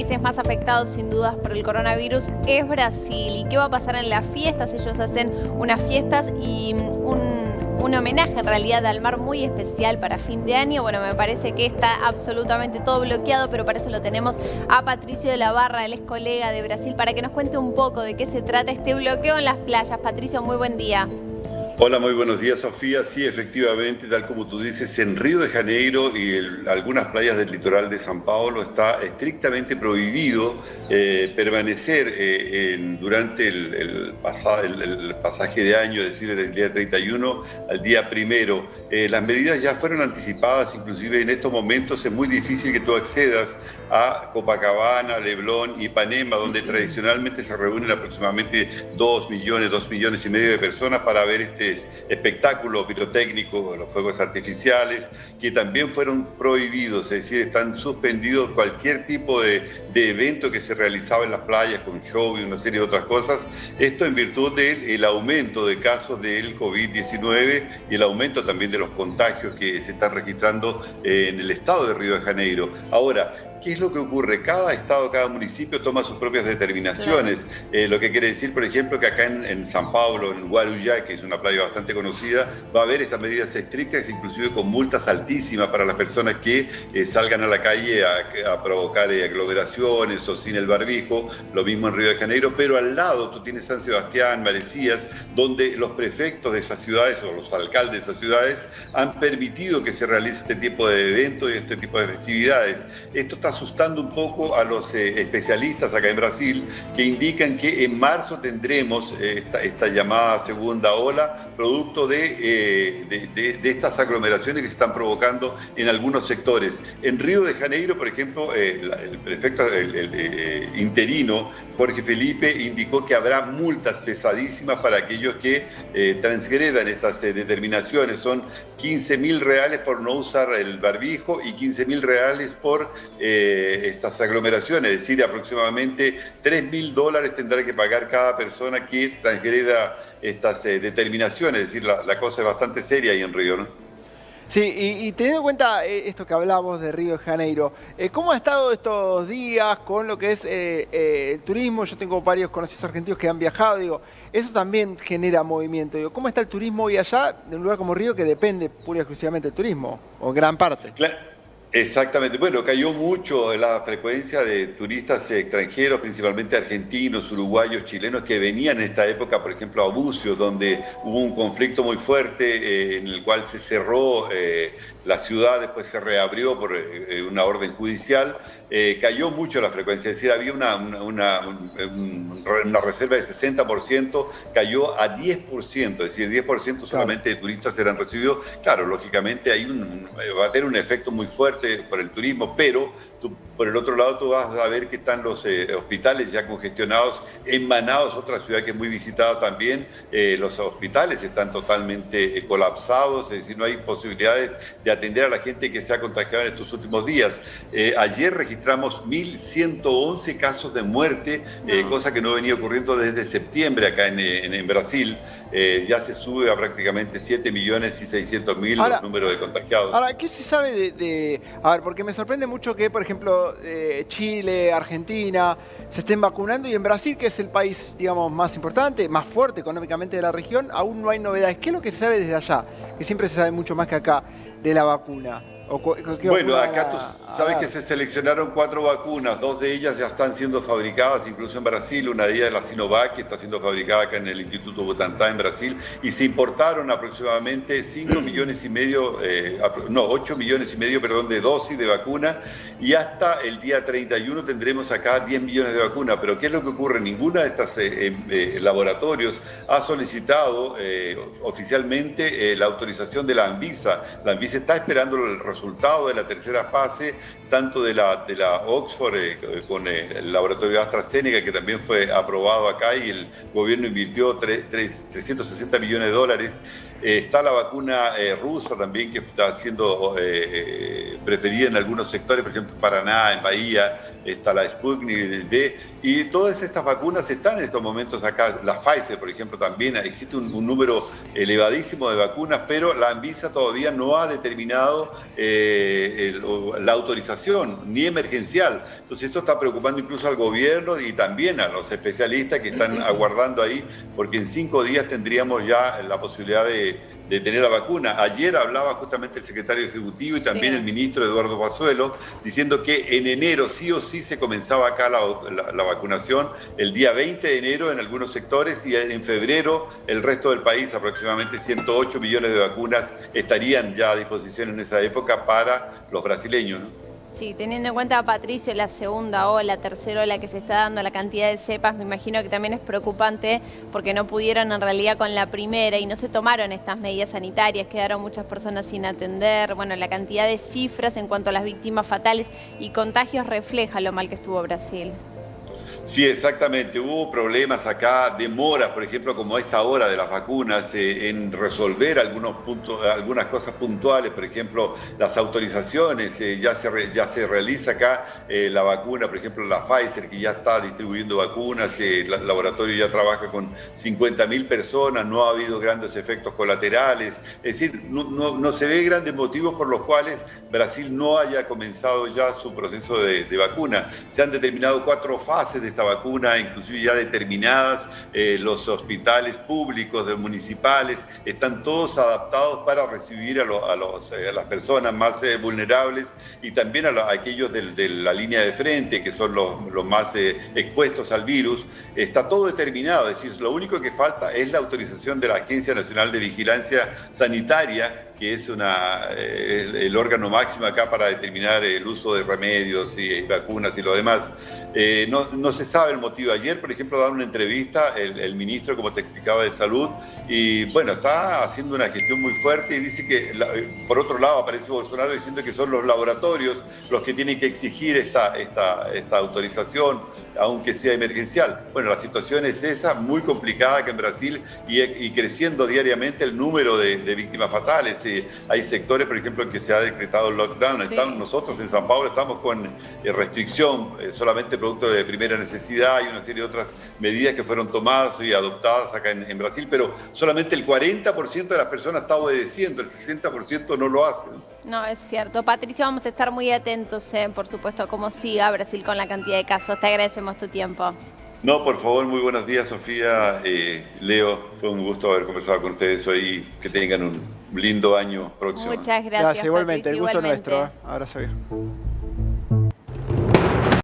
Países más afectados sin dudas por el coronavirus es Brasil. ¿Y qué va a pasar en las fiestas? Ellos hacen unas fiestas y un homenaje en realidad al mar muy especial para fin de año. Bueno, me parece que está absolutamente todo bloqueado, pero para eso lo tenemos a Patricio de la Barra, él es colega de Brasil, para que nos cuente un poco de qué se trata este bloqueo en las playas. Patricio, muy buen día. Hola, muy buenos días, Sofía. Sí, efectivamente, tal como tú dices, en Río de Janeiro y algunas playas del litoral de San Paulo está estrictamente prohibido permanecer durante el pasaje de año, es decir, del día 31 al día 1. Las medidas ya fueron anticipadas, inclusive en estos momentos es muy difícil que tú accedas a Copacabana, Leblon y Ipanema, donde tradicionalmente se reúnen aproximadamente 2 millones, 2 millones y medio de personas para ver este espectáculo pirotécnico, los fuegos artificiales, que también fueron prohibidos, es decir, están suspendidos cualquier tipo de evento que se realizaba en las playas con show y una serie de otras cosas. Esto en virtud del aumento de casos del COVID-19 y el aumento también de los contagios que se están registrando en el estado de Río de Janeiro. Ahora, ¿qué es lo que ocurre? Cada estado, cada municipio toma sus propias determinaciones. Claro. Lo que quiere decir, por ejemplo, que acá en San Paulo, en Guarujá, que es una playa bastante conocida, va a haber estas medidas estrictas, inclusive con multas altísimas para las personas que salgan a la calle a provocar aglomeraciones o sin el barbijo. Lo mismo en Río de Janeiro, pero al lado tú tienes San Sebastián, Maresias, donde los prefectos de esas ciudades o los alcaldes de esas ciudades han permitido que se realice este tipo de eventos y este tipo de festividades. Esto está asustando un poco a los especialistas acá en Brasil, que indican que en marzo tendremos esta llamada segunda ola, producto de estas aglomeraciones que se están provocando en algunos sectores. En Río de Janeiro, por ejemplo, el prefecto interino, Jorge Felipe, indicó que habrá multas pesadísimas para aquellos que transgredan estas determinaciones. Son 15.000 reales por no usar el barbijo y 15.000 reales por estas aglomeraciones, es decir, aproximadamente $3.000 tendrá que pagar cada persona que transgreda estas determinaciones. Es decir, la cosa es bastante seria ahí en Río, ¿no? Sí, y teniendo en cuenta esto que hablamos de Río de Janeiro, ¿cómo ha estado estos días con lo que es el turismo? Yo tengo varios conocidos argentinos que han viajado, digo, eso también genera movimiento. Digo, ¿cómo está el turismo hoy allá, en un lugar como Río que depende pura y exclusivamente del turismo, o gran parte? Claro. Exactamente. Bueno, cayó mucho la frecuencia de turistas extranjeros, principalmente argentinos, uruguayos, chilenos, que venían en esta época, por ejemplo, a Bucios, donde hubo un conflicto muy fuerte en el cual se cerró la ciudad, después se reabrió por una orden judicial. Cayó mucho la frecuencia, es decir, había una reserva de 60%, cayó a 10%, es decir, 10% solamente de turistas serán recibidos. Claro, lógicamente va a tener un efecto muy fuerte por el turismo, pero por el otro lado tú vas a ver que están los hospitales ya congestionados. En Manaus, otra ciudad que es muy visitada también, los hospitales están totalmente colapsados, es decir, no hay posibilidades de atender a la gente que se ha contagiado en estos últimos días. Ayer registramos 1.111 casos de muerte, cosa que no venía ocurriendo desde septiembre acá en Brasil. Ya se sube a prácticamente 7.600.000 los números de contagiados. Ahora, ¿qué se sabe A ver, porque me sorprende mucho que, por ejemplo, Chile, Argentina, se estén vacunando y en Brasil, que es el país, digamos, más importante, más fuerte económicamente de la región, aún no hay novedades. ¿Qué es lo que se sabe desde allá? Que siempre se sabe mucho más que acá de la vacuna. Bueno, acá tú sabes que se seleccionaron 4 vacunas, 2 de ellas ya están siendo fabricadas, incluso en Brasil. Una de ellas es la Sinovac, que está siendo fabricada acá en el Instituto Butantan en Brasil, y se importaron aproximadamente 8 millones y medio, de dosis de vacuna, y hasta el día 31 tendremos acá 10 millones de vacunas. Pero ¿qué es lo que ocurre? Ninguna de estas laboratorios ha solicitado oficialmente la autorización de la Anvisa. La Anvisa está esperando el resultado de la tercera fase, tanto de la Oxford con el laboratorio AstraZeneca, que también fue aprobado acá y el gobierno invirtió 360 millones de dólares. Está la vacuna rusa también, que está siendo preferida en algunos sectores, por ejemplo, Paraná, en Bahía, está la Sputnik V, y todas estas vacunas están en estos momentos acá. La Pfizer, por ejemplo, también existe un número elevadísimo de vacunas, pero la Anvisa todavía no ha determinado la autorización, ni emergencial. Entonces esto está preocupando incluso al gobierno y también a los especialistas que están aguardando ahí, porque en 5 días tendríamos ya la posibilidad de tener la vacuna. Ayer hablaba justamente el secretario ejecutivo y también el ministro Eduardo Pazuello, diciendo que en enero sí o sí se comenzaba acá la vacunación, el día 20 de enero en algunos sectores, y en febrero el resto del país, aproximadamente 108 millones de vacunas estarían ya a disposición en esa época para los brasileños, ¿no? Sí, teniendo en cuenta, Patricio, la segunda ola, la tercera ola que se está dando, la cantidad de cepas, me imagino que también es preocupante porque no pudieron en realidad con la primera y no se tomaron estas medidas sanitarias, quedaron muchas personas sin atender. Bueno, la cantidad de cifras en cuanto a las víctimas fatales y contagios refleja lo mal que estuvo Brasil. Sí, exactamente. Hubo problemas acá, demoras, por ejemplo, como a esta hora de las vacunas, en resolver algunos puntos, algunas cosas puntuales. Por ejemplo, las autorizaciones, ya se realiza acá la vacuna, por ejemplo, la Pfizer, que ya está distribuyendo vacunas, el laboratorio ya trabaja con 50.000 personas, no ha habido grandes efectos colaterales. Es decir, no se ve grandes motivos por los cuales Brasil no haya comenzado ya su proceso de vacuna. Se han determinado 4 fases de esta vacuna, inclusive ya determinadas. Los hospitales públicos, municipales, están todos adaptados para recibir a las personas más vulnerables y también a aquellos de la línea de frente, que son los más expuestos al virus. Está todo determinado, es decir, lo único que falta es la autorización de la Agencia Nacional de Vigilancia Sanitaria, que es el órgano máximo acá para determinar el uso de remedios y vacunas y lo demás. No se sabe el motivo. Ayer, por ejemplo, daba una entrevista el ministro, como te explicaba, de Salud, y bueno, está haciendo una gestión muy fuerte y dice que, por otro lado, aparece Bolsonaro diciendo que son los laboratorios los que tienen que exigir esta autorización, aunque sea emergencial. Bueno, la situación es esa, muy complicada acá en Brasil y creciendo diariamente el número de víctimas fatales. Hay sectores, por ejemplo, en que se ha decretado el lockdown. Sí. Nosotros en San Pablo estamos con restricción, solamente producto de primera necesidad y una serie de otras medidas que fueron tomadas y adoptadas acá en Brasil, pero solamente el 40% de las personas está obedeciendo, el 60% no lo hace. No, es cierto. Patricio, vamos a estar muy atentos, por supuesto, a cómo siga Brasil con la cantidad de casos. Te agradecemos tu tiempo. No, por favor, muy buenos días, Sofía, Leo. Fue un gusto haber conversado con ustedes hoy. Que tengan un lindo año próximo. Muchas gracias. Gracias, igualmente. Patricio, El gusto igualmente. nuestro. Abrazo, viejo.